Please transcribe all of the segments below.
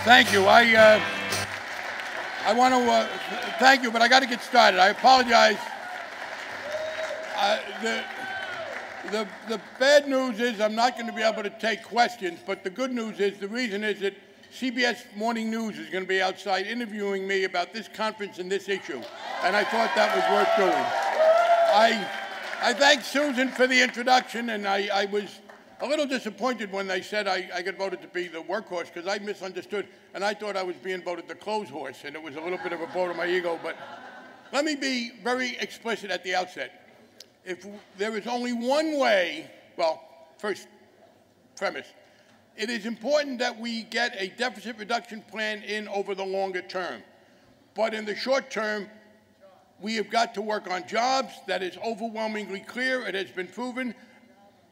Thank you. I want to thank you, but I got to get started. I apologize. The bad news is I'm not going to be able to take questions, but the good news is the reason is that CBS Morning News is going to be outside interviewing me about this conference and this issue, and I thought that was worth doing. I thank Susan for the introduction, and I was a little disappointed when they said I got voted to be the workhorse, because I misunderstood, and I thought I was being voted the clothes horse, and it was a little bit of a blow to my ego. But let me be very explicit at the outset. If there is only one way, well, first premise, it is important that we get a deficit reduction plan in over the longer term. But in the short term, we have got to work on jobs. That is overwhelmingly clear. It has been proven.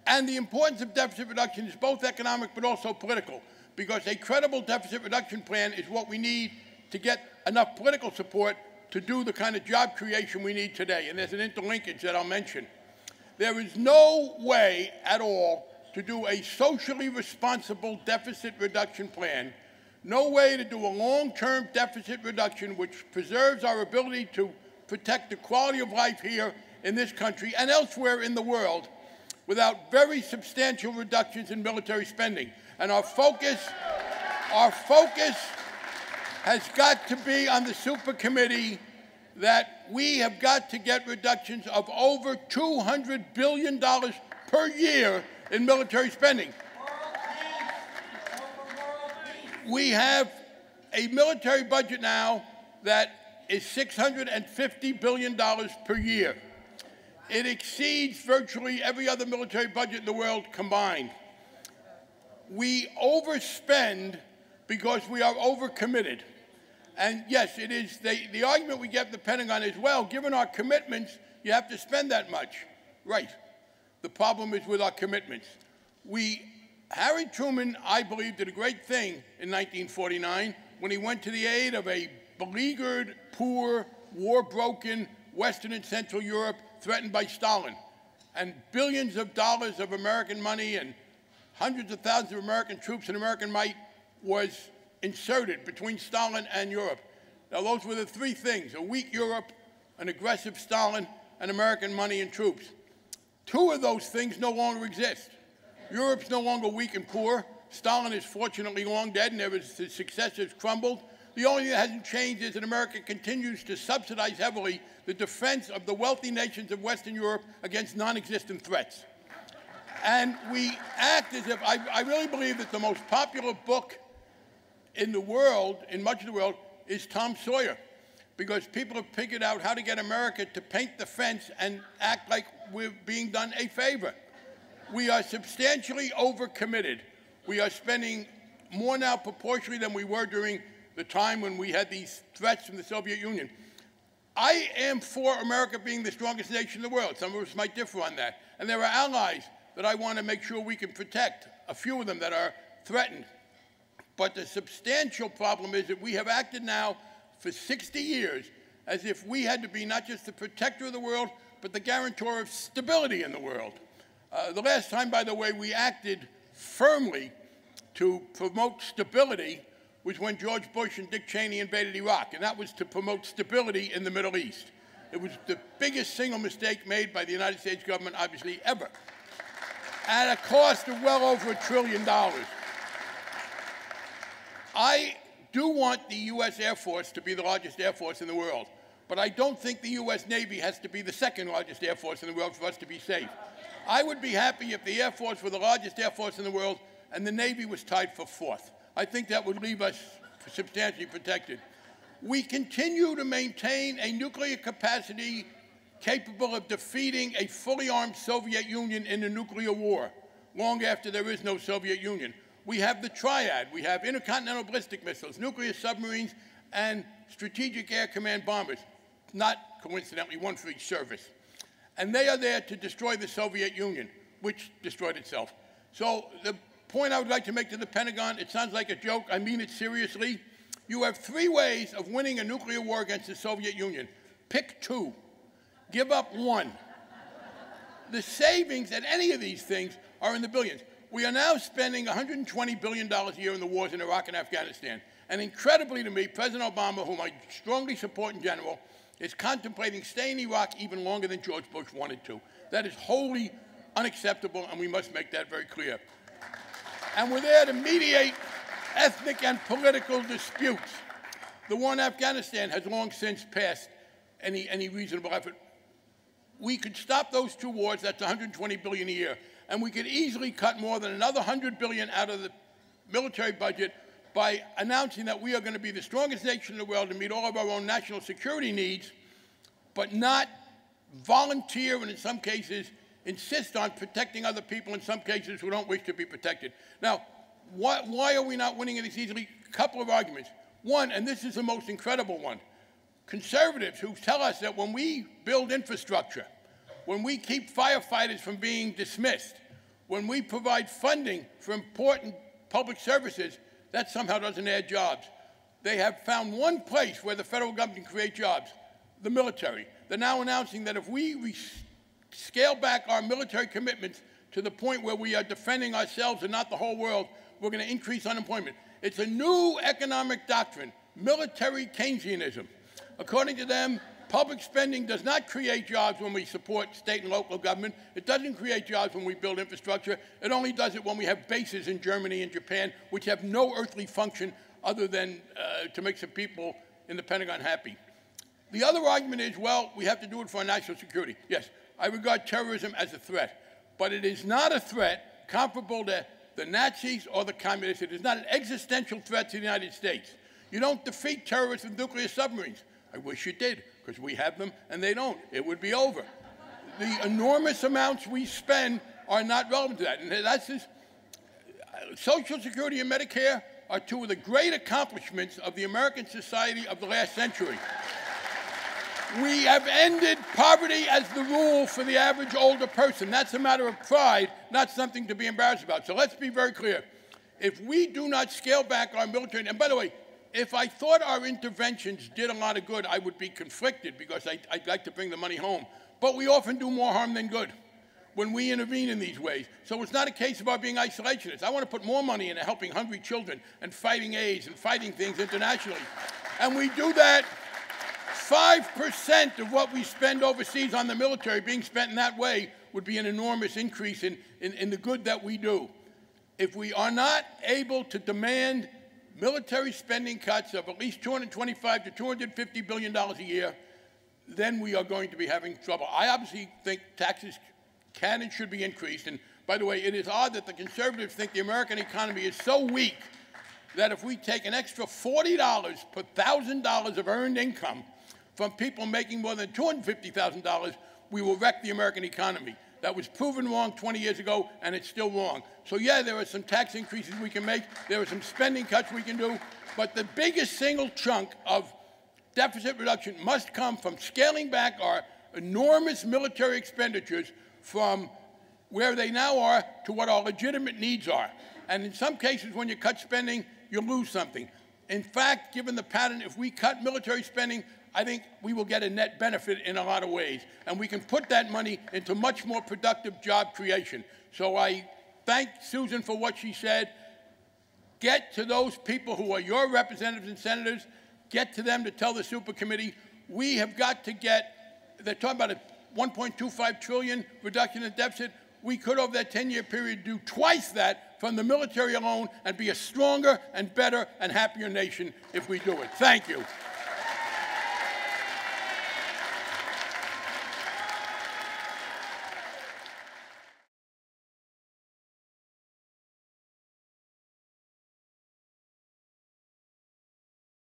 And the importance of deficit reduction is both economic but also political, because a credible deficit reduction plan is what we need to get enough political support to do the kind of job creation we need today. And there's an interlinkage that I'll mention. There is no way at all to do a socially responsible deficit reduction plan, no way to do a long-term deficit reduction which preserves our ability to protect the quality of life here in this country and elsewhere in the world without very substantial reductions in military spending. And our focus has got to be on the super committee that we have got to get reductions of over $200 billion per year in military spending. We have a military budget now that is $650 billion per year. It exceeds virtually every other military budget in the world combined. We overspend because we are overcommitted. And yes, it is the argument we get from the Pentagon is, well, given our commitments, you have to spend that much. Right. The problem is with our commitments. Harry Truman, I believe, did a great thing in 1949 when he went to the aid of a beleaguered, poor, war-broken Western and Central Europe threatened by Stalin. And billions of dollars of American money and hundreds of thousands of American troops and American might was inserted between Stalin and Europe. Now, those were the three things: a weak Europe, an aggressive Stalin, and American money and troops. Two of those things no longer exist. Europe's no longer weak and poor. Stalin is fortunately long dead, and his successors crumbled. The only thing that hasn't changed is that America continues to subsidize heavily the defense of the wealthy nations of Western Europe against non-existent threats. And we act as if, I really believe that the most popular book in the world, in much of the world, is Tom Sawyer, because people have figured out how to get America to paint the fence and act like we're being done a favor. We are substantially overcommitted. We are spending more now proportionally than we were during the time when we had these threats from the Soviet Union. I am for America being the strongest nation in the world. Some of us might differ on that. And there are allies that I want to make sure we can protect, a few of them that are threatened. But the substantial problem is that we have acted now for 60 years as if we had to be not just the protector of the world, but the guarantor of stability in the world. The last time, by the way, we acted firmly to promote stability was when George Bush and Dick Cheney invaded Iraq, and that was to promote stability in the Middle East. It was the biggest single mistake made by the United States government, obviously, ever, at a cost of well over $1 trillion. I do want the U.S. Air Force to be the largest Air Force in the world, but I don't think the U.S. Navy has to be the second largest Air Force in the world for us to be safe. I would be happy if the Air Force were the largest Air Force in the world and the Navy was tied for fourth. I think that would leave us substantially protected. We continue to maintain a nuclear capacity capable of defeating a fully armed Soviet Union in a nuclear war, long after there is no Soviet Union. We have the triad. We have intercontinental ballistic missiles, nuclear submarines, and strategic air command bombers, not coincidentally one for each service. And they are there to destroy the Soviet Union, which destroyed itself. So the point I would like to make to the Pentagon, it sounds like a joke, I mean it seriously. You have three ways of winning a nuclear war against the Soviet Union. Pick two. Give up one. The savings at any of these things are in the billions. We are now spending $120 billion a year in the wars in Iraq and Afghanistan. And incredibly to me, President Obama, whom I strongly support in general, is contemplating staying in Iraq even longer than George Bush wanted to. That is wholly unacceptable, and we must make that very clear. And we're there to mediate ethnic and political disputes. The war in Afghanistan has long since passed any reasonable effort. We could stop those two wars. That's $120 billion a year. And we could easily cut more than another $100 billion out of the military budget by announcing that we are going to be the strongest nation in the world to meet all of our own national security needs, but not volunteer and in some cases insist on protecting other people in some cases who don't wish to be protected. Now, why are we not winning it as easily? A couple of arguments. One, and this is the most incredible one, conservatives who tell us that when we build infrastructure, when we keep firefighters from being dismissed, when we provide funding for important public services, that somehow doesn't add jobs. They have found one place where the federal government can create jobs, the military. They're now announcing that if we scale back our military commitments to the point where we are defending ourselves and not the whole world, we're going to increase unemployment. It's a new economic doctrine, military Keynesianism. According to them, public spending does not create jobs when we support state and local government. It doesn't create jobs when we build infrastructure. It only does it when we have bases in Germany and Japan, which have no earthly function other than to make some people in the Pentagon happy. The other argument is, well, we have to do it for our national security. Yes, I regard terrorism as a threat, but it is not a threat comparable to the Nazis or the communists. It is not an existential threat to the United States. You don't defeat terrorists with nuclear submarines. I wish you did, because we have them and they don't. It would be over. The enormous amounts we spend are not relevant to that. And that's just, Social Security and Medicare are two of the great accomplishments of the American society of the last century. We have ended poverty as the rule for the average older person. That's a matter of pride, not something to be embarrassed about. So let's be very clear. If we do not scale back our military, and by the way, if I thought our interventions did a lot of good, I would be conflicted because I'd like to bring the money home. But we often do more harm than good when we intervene in these ways. So it's not a case of our being isolationists. I want to put more money into helping hungry children and fighting AIDS and fighting things internationally. And we do that. 5% of what we spend overseas on the military being spent in that way would be an enormous increase in the good that we do. If we are not able to demand military spending cuts of at least $225 to $250 billion a year, then we are going to be having trouble. I obviously think taxes can and should be increased. And by the way, it is odd that the conservatives think the American economy is so weak that if we take an extra $40 per $1,000 of earned income from people making more than $250,000, we will wreck the American economy. That was proven wrong 20 years ago, and it's still wrong. So yeah, there are some tax increases we can make. There are some spending cuts we can do. But the biggest single chunk of deficit reduction must come from scaling back our enormous military expenditures from where they now are to what our legitimate needs are. And in some cases, when you cut spending, you lose something. In fact, given the pattern, if we cut military spending, I think we will get a net benefit in a lot of ways. And we can put that money into much more productive job creation. So I thank Susan for what she said. Get to those people who are your representatives and senators. Get to them to tell the super committee, we have got to get, they're talking about a $1.25 trillion reduction in deficit. We could, over that 10-year period, do twice that from the military alone and be a stronger and better and happier nation if we do it. Thank you.